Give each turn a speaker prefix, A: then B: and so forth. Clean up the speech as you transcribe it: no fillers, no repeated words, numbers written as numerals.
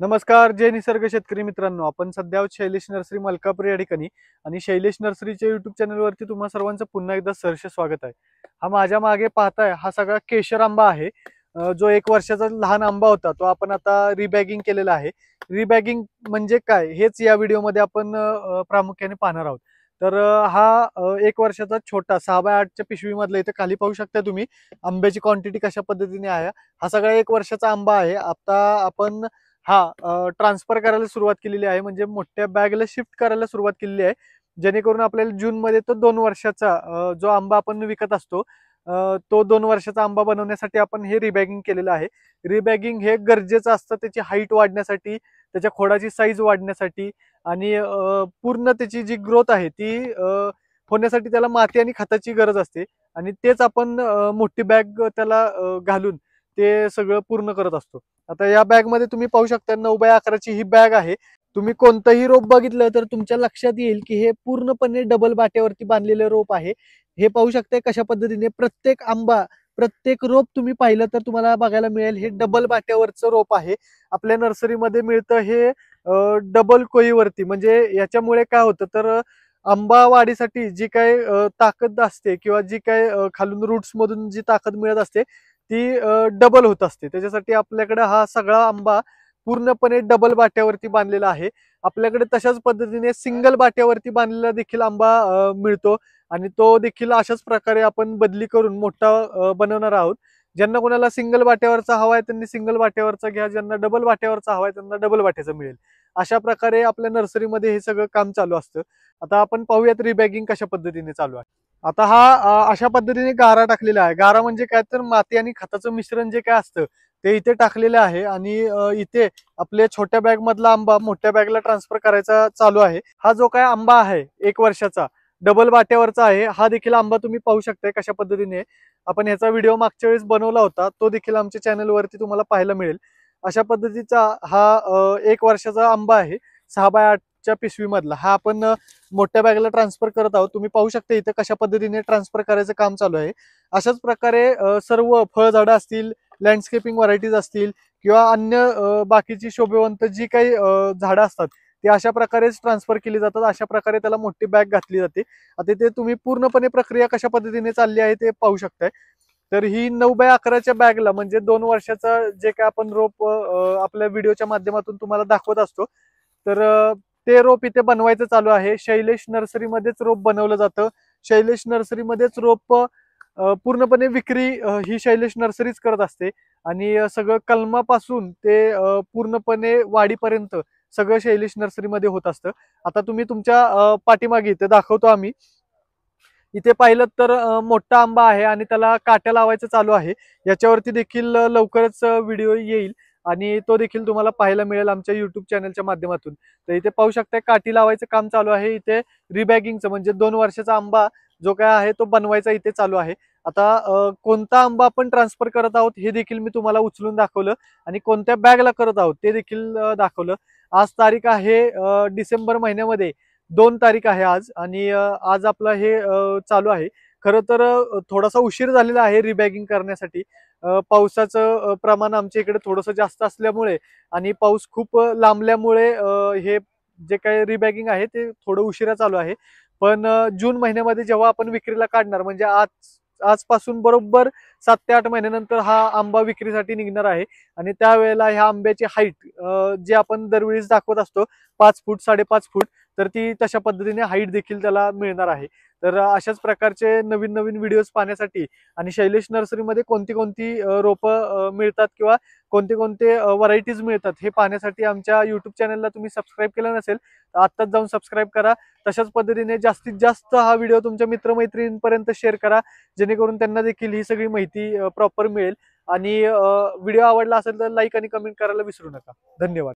A: नमस्कार जय निसर्ग शेतकरी मित्रांनो, आपण सध्या आहोत शैलेश नर्सरी मलकापूर या ठिकाणी आणि शैलेश नर्सरीच्या युट्यूब चॅनलवरती तुम्हा सर्वांचं पुन्हा एकदा सहर्ष स्वागत आहे. हा माझ्या मागे पाहताय हा सगळा केशर आंबा आहे. जो 1 वर्षाचा लहान आंबा होता तो आपण आता रिबॅगिंग केलेला आहे. रिबॅगिंग म्हणजे काय हेच या व्हिडिओमध्ये आपण प्रामुख्याने पाहणार आहोत. तर हा 1 वर्षाचा छोटा 6x8च्या पिशवीमधला इथे खाली पाहू शकता तुम्ही आंब्याची क्वांटिटी कशा पद्धतीने आहे. हा सगळा 1 वर्षाचा आंबा आहे. आता आपण ट्रान्सफर करायला सुरुवात केलेली आहे, म्हणजे मोठ्या बॅगला शिफ्ट करायला सुरुवात केलेली आहे. जेणेकरून आपल्याला जूनमध्ये तो 2 वर्षाचा जो आंबा आपण विकत असतो तो 2 वर्षाचा आंबा बनवण्यासाठी आपण हे रिबॅगिंग केलेलं आहे. रिबॅगिंग हे गरजेचं असतं त्याची हाईट वाढण्यासाठी, त्याच्या खोडाची साईज वाढण्यासाठी आणि पूर्ण त्याची जी ग्रोथ आहे ती होण्यासाठी त्याला माती आणि खताची गरज असते आणि तेच आपण मोठी बॅग त्याला घालून ते सगळं पूर्ण करत असतो. आता या बॅगमध्ये तुम्ही पाहू शकता 9x11ची ही बॅग आहे. तुम्ही कोणतंही रोप बघितलं तर तुमच्या लक्षात येईल की हे पूर्णपणे डबल बाट्यावरती बांधलेलं रोप आहे. हे पाहू शकता कशा पद्धतीने प्रत्येक आंबा, प्रत्येक रोप तुम्ही पाहिलं तर तुम्हाला बघायला मिळेल हे डबल बाट्यावरचं रोप आहे. आपल्या नर्सरीमध्ये मिळतं हे डबल कोईवरती. म्हणजे याच्यामुळे काय होतं तर आंबा वाढीसाठी जी काही ताकद असते किंवा जी काही खालून रूट्स मधून जी ताकद मिळत असते ती डबल होत असते. त्याच्यासाठी आपल्याकडे हा सगळा आंबा पूर्णपणे डबल बाट्यावरती बांधलेला आहे. आपल्याकडे तशाच पद्धतीने सिंगल बाट्यावरती बांधलेला देखील आंबा मिळतो आणि तो देखील अशाच प्रकारे आपण बदली करून मोठा बनवणार आहोत. ज्यांना कोणाला सिंगल बाट्यावरचा हवा आहे त्यांनी सिंगल बाट्यावरचा घ्या, ज्यांना डबल बाट्यावरचा हवा आहे त्यांना डबल बाट्याचा मिळेल. अशा प्रकारे आपल्या नर्सरीमध्ये हे सगळं काम चालू असतं. आता आपण पाहूयात रिबॅगिंग कशा पद्धतीने चालू आहे. आता हा अशा पद्धतीने गारा टाकलेला आहे. गारा म्हणजे काय तर माती आणि खताचं मिश्रण जे काय असतं ते इथे टाकलेलं आहे आणि इथे आपल्या छोट्या बॅग मधला आंबा मोठ्या बॅगला ट्रान्सफर करायचा चालू आहे. हा जो काय आंबा आहे 1 वर्षाचा डबल बाट्यावरचा आहे. हा देखील आंबा तुम्ही पाहू शकताय कशा पद्धतीने. आपण ह्याचा व्हिडिओ मागच्या वेळेस बनवला होता, तो देखील आमच्या चॅनलवरती तुम्हाला पाहायला मिळेल. अशा पद्धतीचा हा 1 वर्षाचा आंबा आहे. 6x8च्या पिशवीमधला हा आपण मोठ्या बॅगला ट्रान्सफर करत आहोत. तुम्ही पाहू शकता इथे कशा पद्धतीने ट्रान्सफर करायचं काम चालू आहे. अशाच प्रकारे सर्व फळझाडं असतील, लँडस्केपिंग व्हरायटीज असतील किंवा अन्य बाकीची शोभेवंत जी काही झाडं असतात ती अशा प्रकारेच ट्रान्सफर केली जातात. अशा प्रकारे त्याला मोठी बॅग घातली जाते. आता ते तुम्ही पूर्णपणे प्रक्रिया कशा पद्धतीने चालली आहे ते पाहू शकताय. तर ही 9x11च्या बॅगला म्हणजे 2 वर्षाचा जे काय आपण रोप आपल्या व्हिडिओच्या माध्यमातून तुम्हाला दाखवत असतो. तर ते रोप इथे बनवायचं चालू आहे. शैलेश नर्सरीमध्येच रोप बनवलं जातं. शैलेश नर्सरीमध्येच रोप पूर्णपणे विक्री ही शैलेश नर्सरीच करत असते आणि सगळं कलमापासून ते पूर्णपणे वाढीपर्यंत सगळं शैलेश नर्सरीमध्ये होत असतं. आता तुम्ही तुमच्या पाठीमागे इथे दाखवतो आम्ही. इथे पाहिलं तर मोठा आंबा आहे आणि त्याला काट्या लावायचं चालू आहे. याच्यावरती देखील लवकरच व्हिडिओ येईल आणि तो देखील तुम्हाला पाहायला मिळेल आमच्या युट्यूब चॅनलच्या माध्यमातून. तर इथे पाहू शकता काठी लावायचं काम चालू आहे. इथे रिबॅगिंगचं म्हणजे 2 वर्षाचा आंबा जो काय आहे तो बनवायचा इथे चालू आहे. आता कोणता आंबा आपण ट्रान्सफर करत आहोत हे देखील मी तुम्हाला उचलून दाखवलं आणि कोणत्या बॅगला करत आहोत ते देखील दाखवलं. आज तारीख आहे डिसेंबर महिन्यामध्ये 2 तारीख आहे आज आणि आज आपलं हे चालू आहे. खरं तर थोडासा उशीर झालेला आहे रिबॅगिंग करण्यासाठी. पावसाचं प्रमाण आमच्या इकडे थोडंसं जास्त असल्यामुळे आणि पाऊस खूप लांबल्यामुळे हे जे काही रिबॅगिंग आहे ते थोडं उशिरा चालू आहे. पण जून महिन्यामध्ये जेव्हा आपण विक्रीला काढणार म्हणजे आजपासून बरोबर 7 ते 8 महिन्यानंतर हा आंबा विक्रीसाठी निघणार आहे आणि त्यावेळेला ह्या आंब्याची हाईट जे आपण दरवेळेस दाखवत असतो 5 फूट 5.5 फूट तर ती तशा पद्धतीने हाईट देखील त्याला मिळणार आहे. तर अशाच प्रकारचे नवीन नवीन व्हिडिओज पाहण्यासाठी आणि शैलेश नर्सरीमध्ये कोणती कोणती रोपं मिळतात किंवा कोणते कोणते व्हरायटीज मिळतात हे पाहण्यासाठी आमच्या युट्यूब चॅनलला तुम्ही सबस्क्राईब केलं नसेल तर आत्ताच जाऊन सबस्क्राईब करा. तशाच पद्धतीने जास्तीत जास्त हा व्हिडिओ तुमच्या मित्रमैत्रिणींपर्यंत शेअर करा जेणेकरून त्यांना देखील ही सगळी माहिती प्रॉपर मिळेल आणि व्हिडिओ आवडला असेल तर लाईक आणि कमेंट करायला विसरू नका. धन्यवाद.